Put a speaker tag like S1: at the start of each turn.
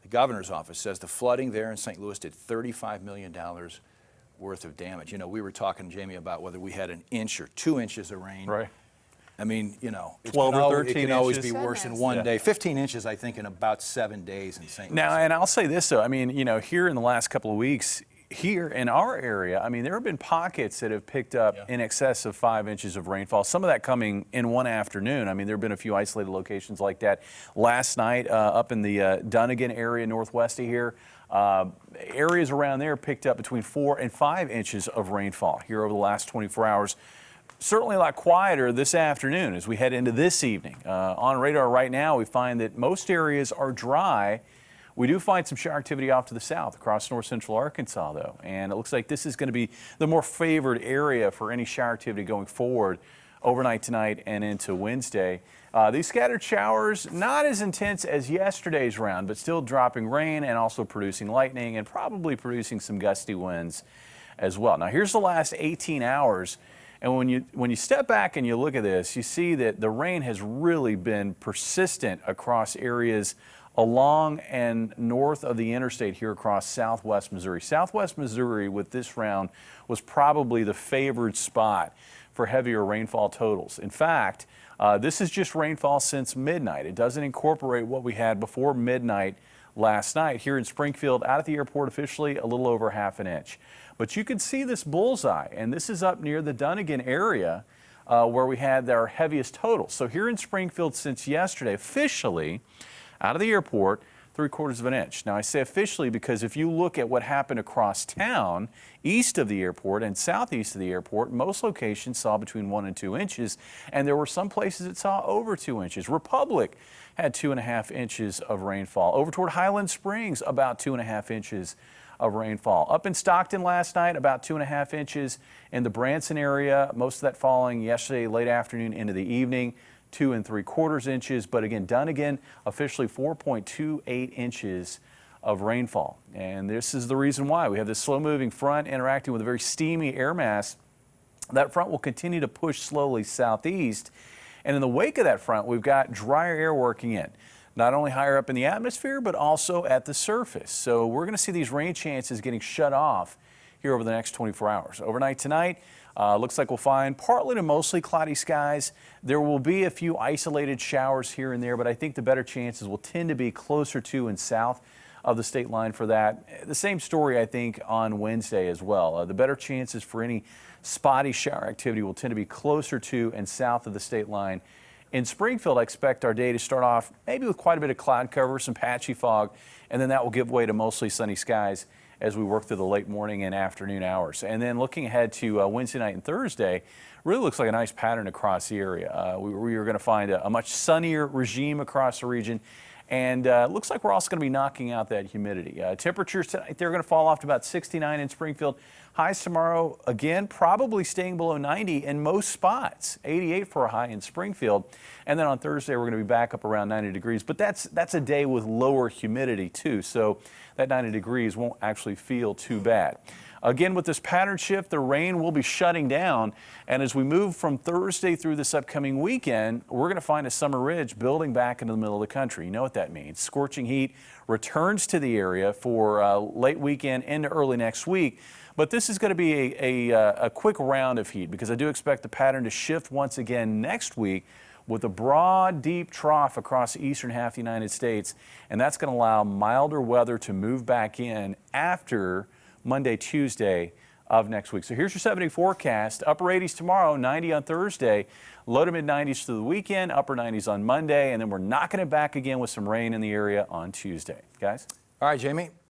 S1: the governor's office says the flooding there in St. Louis did $35 million worth of damage. You know, we were talking, Jamie, about whether we had an inch or 2 inches of rain.
S2: Right.
S1: I mean, you know,
S2: 12 or 13
S1: it can always
S2: inches.
S1: be worse in one day. 15 inches, I think, in about 7 days in St. Louis.
S2: Now, and I'll say this, though. I mean, you know, here in the last couple of weeks, here in our area, I mean, there have been pockets that have picked up in excess of 5 inches of rainfall, some of that coming in one afternoon. I mean, there have been a few isolated locations like that. Last night, up in the Dunnigan area northwest of here, areas around there picked up between 4 and 5 inches of rainfall here over the last 24 hours. Certainly a lot quieter this afternoon as we head into this evening. On radar right now, we find that most areas are dry. We do find some shower activity off to the south across north central Arkansas, though, and it looks like this is going to be the more favored area for any shower activity going forward overnight tonight and into Wednesday. These scattered showers, not as intense as yesterday's round, but still dropping rain and also producing lightning and probably producing some gusty winds as well. Now, here's the last 18 hours. And when you step back and you look at this, you see that the rain has really been persistent across areas along and north of the interstate here across southwest Missouri. Southwest Missouri with this round was probably the favored spot for heavier rainfall totals. In fact, this is just rainfall since midnight. It doesn't incorporate what we had before midnight last night. Here in Springfield, out at the airport officially, a little over ½ an inch. But you can see this bullseye, and this is up near the Dunnigan area where we had our heaviest totals. So here in Springfield since yesterday, officially, out of the airport, 3/4 of an inch. Now I say officially because if you look at what happened across town, east of the airport and southeast of the airport, most locations saw between 1 and 2 inches, and there were some places that saw over 2 inches. Republic had 2.5 inches of rainfall. Over toward Highland Springs, about 2.5 inches of rainfall. Up in Stockton last night, about 2.5 inches. In the Branson area, most of that falling yesterday late afternoon into the evening. 2 3/4 inches, but again, Dunnigan officially 4.28 inches of rainfall. And this is the reason why we have this slow-moving front interacting with a very steamy air mass. That front will continue to push slowly southeast, and in the wake of that front, we've got drier air working in, not only higher up in the atmosphere, but also at the surface. So we're going to see these rain chances getting shut off here over the next 24 hours. Overnight tonight, looks like we'll find partly to mostly cloudy skies. There will be a few isolated showers here and there, but I think the better chances will tend to be closer to and south of the state line for that. The same story, I think, on Wednesday as well. The better chances for any spotty shower activity will tend to be closer to and south of the state line. In Springfield, I expect our day to start off maybe with quite a bit of cloud cover, some patchy fog, and then that will give way to mostly sunny skies as we work through the late morning and afternoon hours. And then looking ahead to Wednesday night and Thursday, really looks like a nice pattern across the area. We are going to find a much sunnier regime across the region, and looks like we're also going to be knocking out that humidity. Temperatures tonight, they're going to fall off to about 69 in Springfield. Highs tomorrow, again, probably staying below 90 in most spots, 88 for a high in Springfield. And then on Thursday, we're going to be back up around 90 degrees. But that's a day with lower humidity, too. So that 90 degrees won't actually feel too bad. Again, with this pattern shift, the rain will be shutting down. And as we move from Thursday through this upcoming weekend, we're going to find a summer ridge building back into the middle of the country. You know what that means. Scorching heat returns to the area for late weekend into early next week. But this is going to be a quick round of heat because I do expect the pattern to shift once again next week with a broad, deep trough across the eastern half of the United States. And that's going to allow milder weather to move back in after Monday, Tuesday of next week. So here's your 7-day forecast. Upper 80s tomorrow, 90 on Thursday, low to mid 90s through the weekend, upper 90s on Monday, and then we're knocking it back again with some rain in the area on Tuesday. Guys?
S1: All right, Jamie.